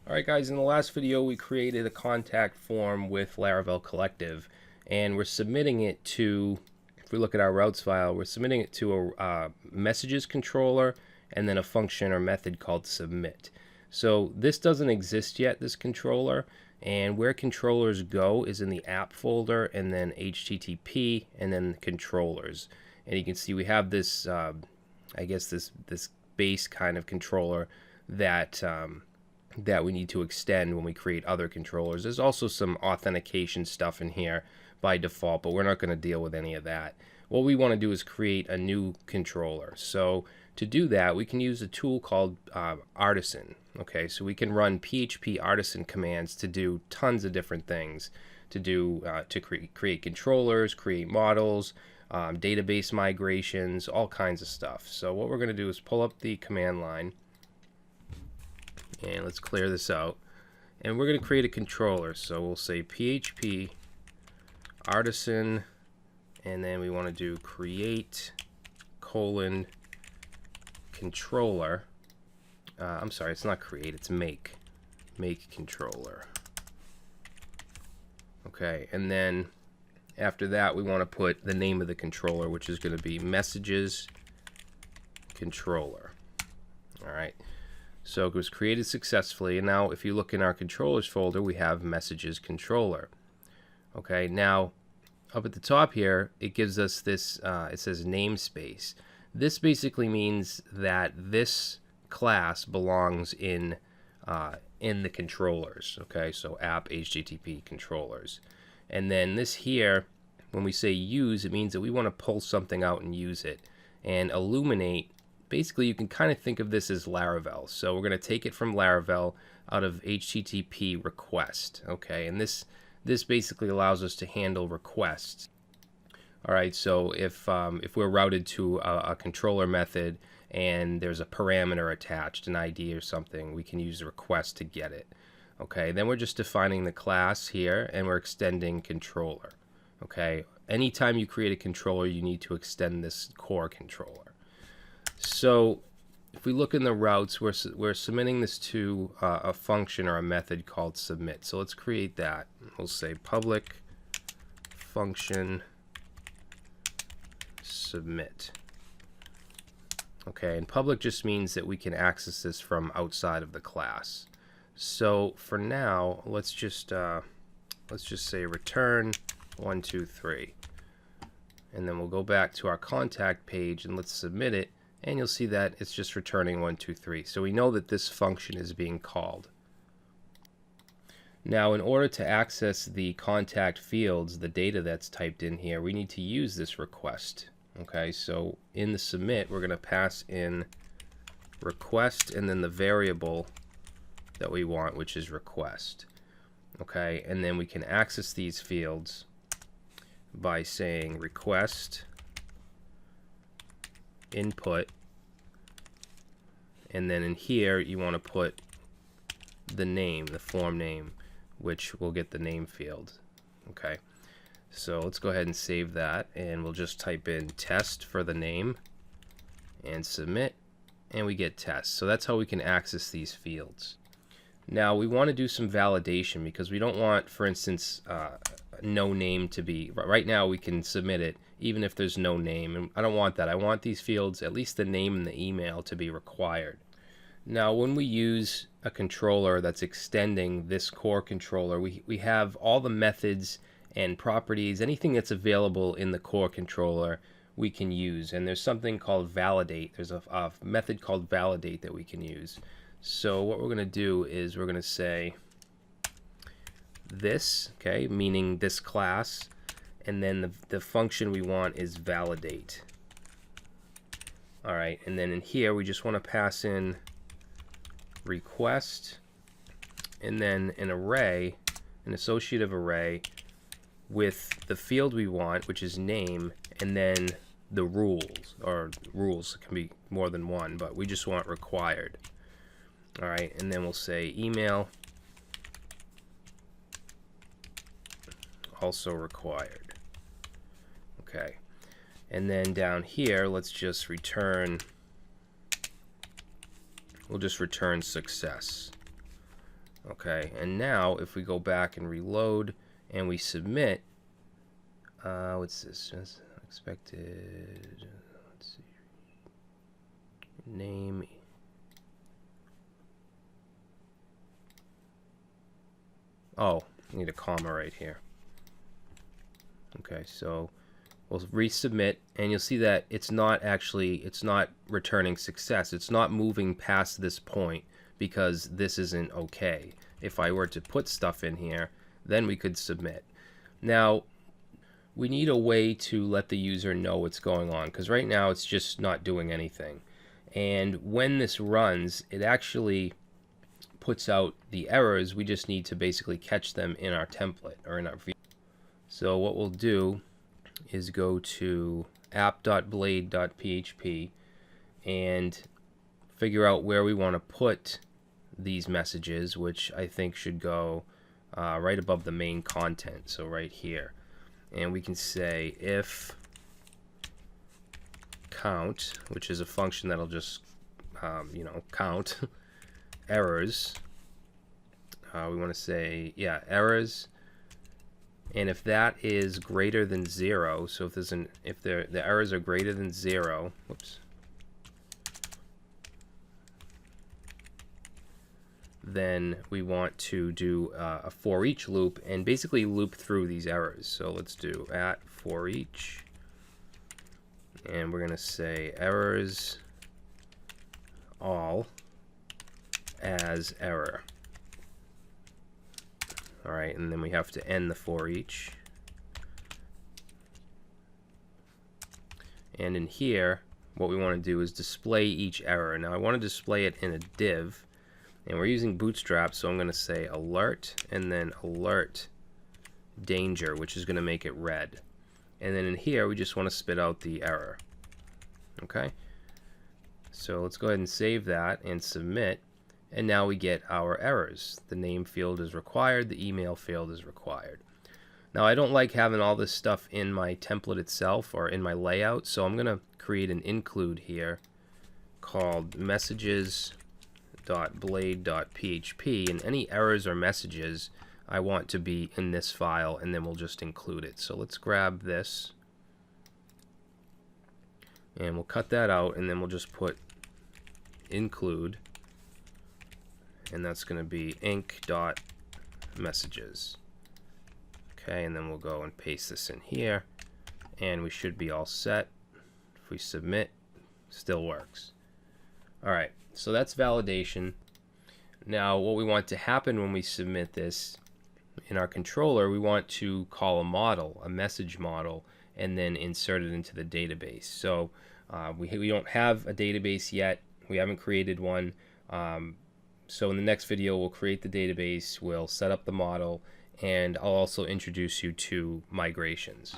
Alright guys, in the last video we created a contact form with Laravel Collective, and we're submitting it to, if we look at our routes file, we're submitting it to a messages controller and then a function or method called submit. So this doesn't exist yet, this controller, and where controllers go is in the app folder and then HTTP and then controllers. And you can see we have this, I guess this base kind of controller that that we need to extend when we create other controllers. There's also some authentication stuff in here by default, but we're not going to deal with any of that. What we want to do is create a new controller. So to do that, we can use a tool called Artisan. Okay, so we can run PHP Artisan commands to do tons of different things. To create controllers, create models, database migrations, all kinds of stuff. So what we're going to do is pull up the command line. And let's clear this out. And we're going to create a controller. So we'll say PHP Artisan, and then we want to do create : controller. I'm sorry, it's not create, it's make controller. Okay, and then after that we want to put the name of the controller, which is going to be messages controller. All right. So it was created successfully, and now if you look in our controllers folder, we have messages controller. Okay, now up at the top here, it gives us this, it says namespace. This basically means that this class belongs in the controllers. Okay, so app HTTP controllers. And then this here, when we say use, it means that we want to pull something out and use it. And illuminate, basically you can kind of think of this as Laravel. So we're going to take it from Laravel out of HTTP request. Okay, and this basically allows us to handle requests. All right, so if we're routed to a controller method and there's a parameter attached, an ID or something, we can use the request to get it. Okay, then we're just defining the class here, and we're extending controller. Okay, anytime you create a controller, you need to extend this core controller. So if we look in the routes, we're submitting this to a function or a method called submit. So let's create that. We'll say public function submit. Okay, and public just means that we can access this from outside of the class. So for now, let's just say return 1, 2, 3, and then we'll go back to our contact page and let's submit it. And you'll see that it's just returning 1, 2, 3. So we know that this function is being called. Now, in order to access the contact fields, the data that's typed in here, we need to use this request. Okay, so in the submit, we're going to pass in request and then the variable that we want, which is request. Okay, and then we can access these fields by saying request input, and then in here you want to put the name, the form name, which will get the name field. Okay, so let's go ahead and save that, and we'll just type in test for the name and submit, and we get test. So that's how we can access these fields. Now we want to do some validation because we don't want, for instance, no name to be, right now we can submit it even if there's no name, and I don't want that. I want these fields, at least the name and the email, to be required. Now when we use a controller that's extending this core controller, we have all the methods and properties, anything that's available in the core controller we can use, and there's something called validate. There's a method called validate that we can use. So what we're going to do is we're going to say this, okay, meaning this class, and then the function we want is validate. All right, and then in here we just want to pass in request and then an array, an associative array with the field we want, which is name, and then the rules, or rules can be more than one, but we just want required. All right, and then we'll say email also required. Okay, and then down here let's just return, we'll just return success. Okay, and now if we go back and reload and we submit, what's this? Just expected. Let's see. Name. Oh, I need a comma right here. Okay, so we'll resubmit, and you'll see that it's not returning success. It's not moving past this point because this isn't okay. If I were to put stuff in here, then we could submit. Now, we need a way to let the user know what's going on, because right now it's just not doing anything. And when this runs, it actually puts out the errors. We just need to basically catch them in our template or in our view. So what we'll do is go to app.blade.php and figure out where we want to put these messages, which I think should go right above the main content, so right here. And we can say if count, which is a function that'll just count errors. We want to say, yeah, errors, and if that is greater than 0, so if the errors are greater than 0, whoops, then we want to do a for each loop and basically loop through these errors. So let's do at for each, and we're going to say errors all as error. All right, and then we have to end the for each. And in here, what we want to do is display each error. Now I want to display it in a div, and we're using Bootstrap, so I'm going to say alert and then alert danger, which is going to make it red. And then in here, we just want to spit out the error. Okay, so let's go ahead and save that and submit. And now we get our errors. The name field is required, the email field is required. Now I don't like having all this stuff in my template itself or in my layout, so I'm going to create an include here called messages.blade.php, and any errors or messages I want to be in this file, and then we'll just include it. So let's grab this and we'll cut that out, and then we'll just put include, and that's going to be inc.messages. Okay, and then we'll go and paste this in here, and we should be all set. If we submit, still works. All right, so that's validation. Now what we want to happen when we submit this in our controller, we want to call a model, a message model, and then insert it into the database. So we don't have a database yet. We haven't created one. So in the next video, we'll create the database, we'll set up the model, and I'll also introduce you to migrations.